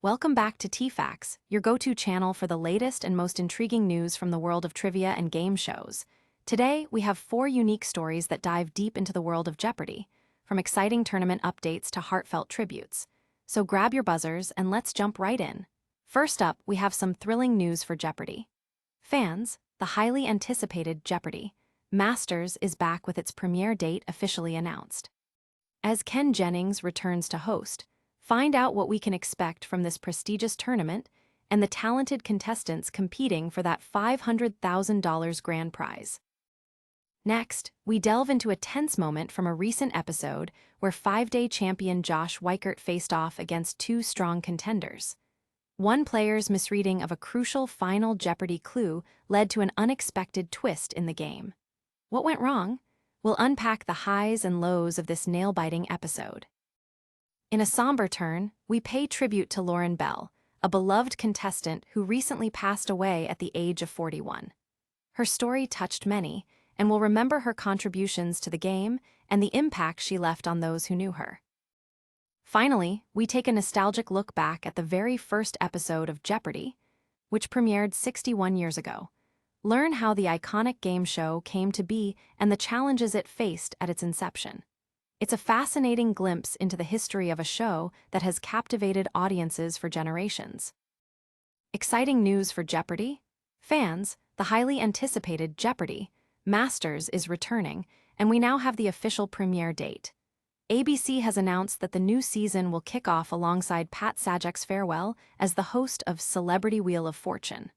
Welcome back to TFacts, your go-to channel for the latest and most intriguing news from the world of trivia and game shows. Today, we have 4 unique stories that dive deep into the world of Jeopardy, from exciting tournament updates to heartfelt tributes. So grab your buzzers and let's jump right in. First up, we have some thrilling news for Jeopardy! Fans, the highly anticipated Jeopardy! Masters is back with its premiere date officially announced. As Ken Jennings returns to host, find out what we can expect from this prestigious tournament and the talented contestants competing for that $500,000 grand prize. Next, we delve into a tense moment from a recent episode where 5-day champion Josh Weikert faced off against 2 strong contenders. One player's misreading of a crucial Final Jeopardy clue led to an unexpected twist in the game. What went wrong? We'll unpack the highs and lows of this nail-biting episode. In a somber turn, we pay tribute to Laurin Bell, a beloved contestant who recently passed away at the age of 41. Her story touched many, and we'll remember her contributions to the game and the impact she left on those who knew her. Finally, we take a nostalgic look back at the very first episode of Jeopardy, which premiered 61 years ago. Learn how the iconic game show came to be and the challenges it faced at its inception. It's a fascinating glimpse into the history of a show that has captivated audiences for generations. Exciting news for Jeopardy! Fans, the highly anticipated Jeopardy! Masters is returning, and we now have the official premiere date. ABC has announced that the new season will kick off alongside Pat Sajak's farewell as the host of Celebrity Wheel of Fortune.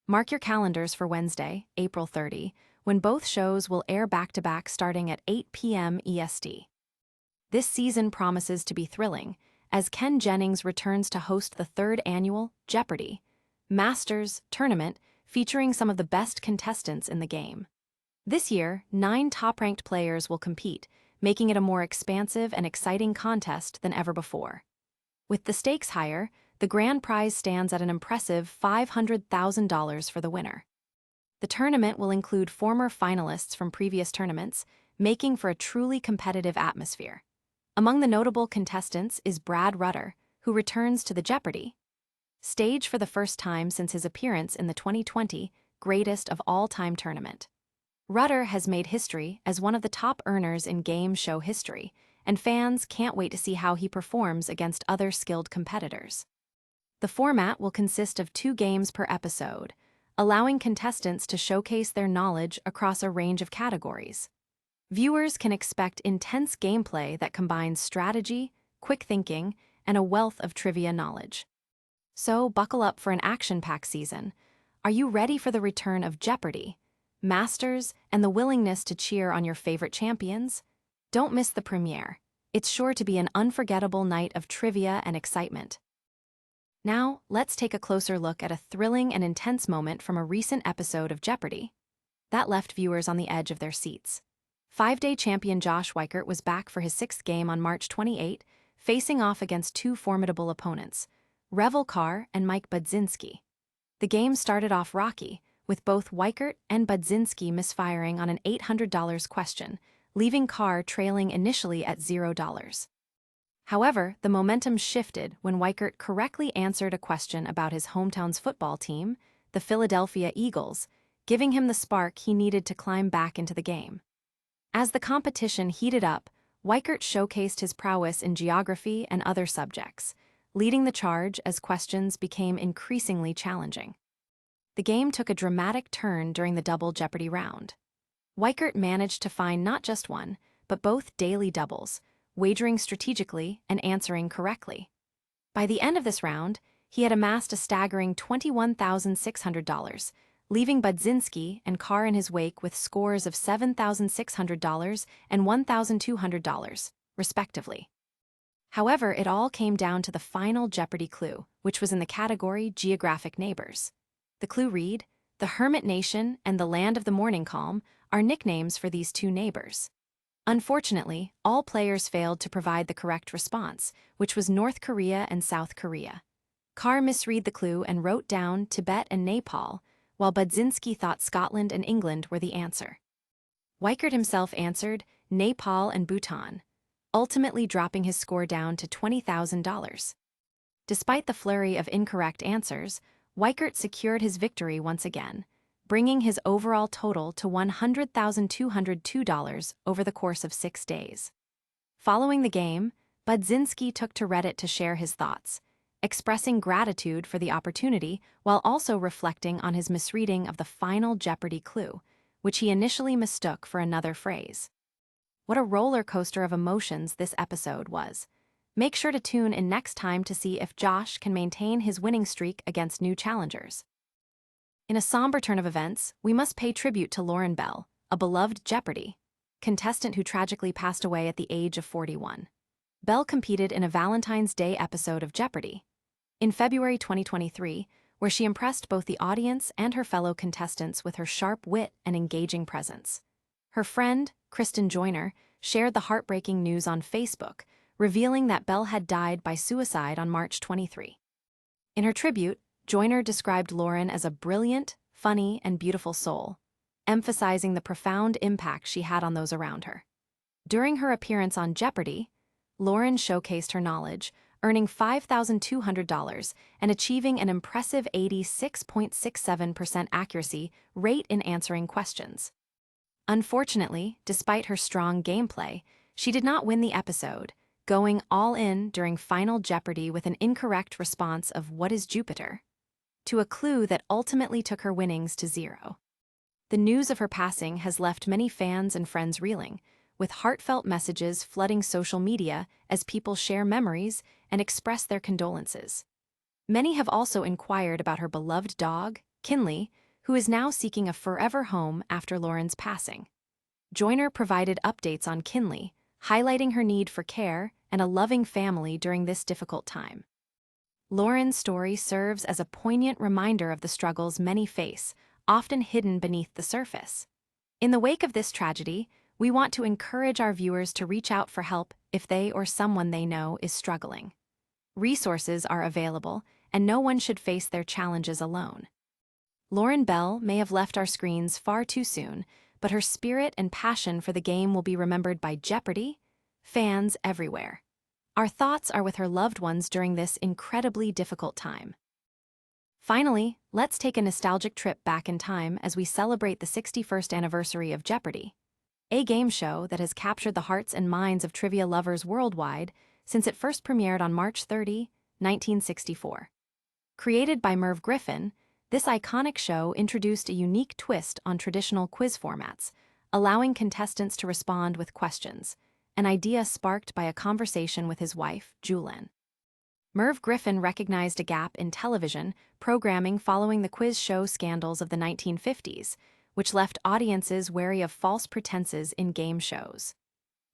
Mark your calendars for Wednesday, April 30, when both shows will air back-to-back starting at 8 p.m. EST. This season promises to be thrilling, as Ken Jennings returns to host the 3rd annual Jeopardy! Masters tournament featuring some of the best contestants in the game. This year, 9 top-ranked players will compete, making it a more expansive and exciting contest than ever before. With the stakes higher, the grand prize stands at an impressive $500,000 for the winner. The tournament will include former finalists from previous tournaments, making for a truly competitive atmosphere. Among the notable contestants is Brad Rutter, who returns to the Jeopardy! Stage for the first time since his appearance in the 2020 Greatest of All-Time tournament. Rutter has made history as one of the top earners in game show history, and fans can't wait to see how he performs against other skilled competitors. The format will consist of 2 games per episode, allowing contestants to showcase their knowledge across a range of categories. Viewers can expect intense gameplay that combines strategy, quick thinking, and a wealth of trivia knowledge. So buckle up for an action-packed season. Are you ready for the return of Jeopardy! Masters, and the willingness to cheer on your favorite champions? Don't miss the premiere. It's sure to be an unforgettable night of trivia and excitement. Now, let's take a closer look at a thrilling and intense moment from a recent episode of Jeopardy! That left viewers on the edge of their seats. 5-day champion Josh Weikert was back for his 6th game on March 28, facing off against 2 formidable opponents, Revel Carr and Mike Budzinski. The game started off rocky, with both Weikert and Budzinski misfiring on an $800 question, leaving Carr trailing initially at $0. However, the momentum shifted when Weikert correctly answered a question about his hometown's football team, the Philadelphia Eagles, giving him the spark he needed to climb back into the game. As the competition heated up, Weikert showcased his prowess in geography and other subjects, leading the charge as questions became increasingly challenging. The game took a dramatic turn during the Double Jeopardy round. Weikert managed to find not just one, but both daily doubles, wagering strategically and answering correctly. By the end of this round, he had amassed a staggering $21,600, leaving Budzinski and Carr in his wake with scores of $7,600 and $1,200, respectively. However, it all came down to the final Jeopardy clue, which was in the category Geographic Neighbors. The clue read, "The Hermit Nation and the Land of the Morning Calm are nicknames for these 2 neighbors." Unfortunately, all players failed to provide the correct response, which was North Korea and South Korea. Carr misread the clue and wrote down Tibet and Nepal, while Budzinski thought Scotland and England were the answer. Weikert himself answered Nepal and Bhutan, ultimately dropping his score down to $20,000. Despite the flurry of incorrect answers, Weikert secured his victory once again, bringing his overall total to $100,202 over the course of 6 days. Following the game, Budzinski took to Reddit to share his thoughts, expressing gratitude for the opportunity while also reflecting on his misreading of the Final Jeopardy clue, which he initially mistook for another phrase. What a roller coaster of emotions this episode was. Make sure to tune in next time to see if Josh can maintain his winning streak against new challengers. In a somber turn of events, we must pay tribute to Laurin Bell, a beloved Jeopardy! Contestant who tragically passed away at the age of 41. Bell competed in a Valentine's Day episode of Jeopardy! In February 2023, where she impressed both the audience and her fellow contestants with her sharp wit and engaging presence. Her friend, Kristen Joyner, shared the heartbreaking news on Facebook, revealing that Bell had died by suicide on March 23. In her tribute, Joyner described Laurin as a brilliant, funny, and beautiful soul, emphasizing the profound impact she had on those around her. During her appearance on Jeopardy! Laurin showcased her knowledge, earning $5,200 and achieving an impressive 86.67% accuracy rate in answering questions. Unfortunately, despite her strong gameplay, she did not win the episode, going all in during Final Jeopardy with an incorrect response of "What is Jupiter?" to a clue that ultimately took her winnings to 0. The news of her passing has left many fans and friends reeling, with heartfelt messages flooding social media as people share memories and express their condolences. Many have also inquired about her beloved dog, Kinley, who is now seeking a forever home after Laurin's passing. Joyner provided updates on Kinley, highlighting her need for care and a loving family during this difficult time. Laurin's story serves as a poignant reminder of the struggles many face, often hidden beneath the surface. In the wake of this tragedy, we want to encourage our viewers to reach out for help if they or someone they know is struggling. Resources are available, and no one should face their challenges alone. Laurin Bell may have left our screens far too soon, but her spirit and passion for the game will be remembered by Jeopardy! Fans everywhere. Our thoughts are with her loved ones during this incredibly difficult time. Finally, let's take a nostalgic trip back in time as we celebrate the 61st anniversary of Jeopardy! A game show that has captured the hearts and minds of trivia lovers worldwide since it first premiered on March 30, 1964. Created by Merv Griffin, this iconic show introduced a unique twist on traditional quiz formats, allowing contestants to respond with questions, an idea sparked by a conversation with his wife, Julian. Merv Griffin recognized a gap in television programming following the quiz show scandals of the 1950s, which left audiences wary of false pretenses in game shows.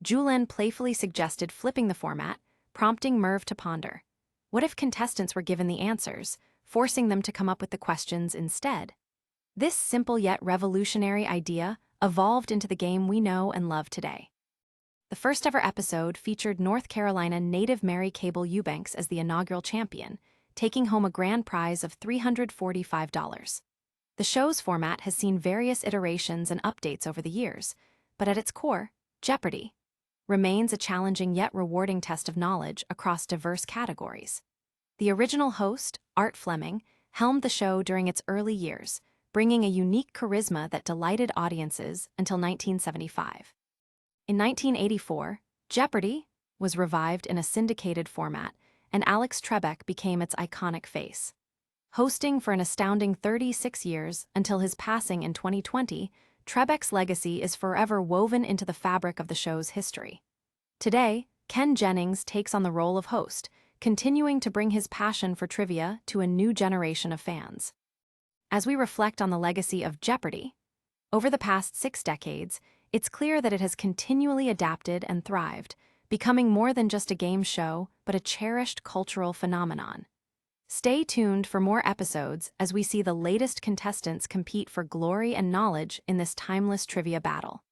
Julian playfully suggested flipping the format, prompting Merv to ponder. What if contestants were given the answers, forcing them to come up with the questions instead? This simple yet revolutionary idea evolved into the game we know and love today. The first ever episode featured North Carolina native Mary Cable Eubanks as the inaugural champion, taking home a grand prize of $345. The show's format has seen various iterations and updates over the years, but at its core, Jeopardy! Remains a challenging yet rewarding test of knowledge across diverse categories. The original host, Art Fleming, helmed the show during its early years, bringing a unique charisma that delighted audiences until 1975. In 1984, Jeopardy! Was revived in a syndicated format, and Alex Trebek became its iconic face. Hosting for an astounding 36 years until his passing in 2020, Trebek's legacy is forever woven into the fabric of the show's history. Today, Ken Jennings takes on the role of host, continuing to bring his passion for trivia to a new generation of fans. As we reflect on the legacy of Jeopardy! Over the past 6 decades, it's clear that it has continually adapted and thrived, becoming more than just a game show, but a cherished cultural phenomenon. Stay tuned for more episodes as we see the latest contestants compete for glory and knowledge in this timeless trivia battle.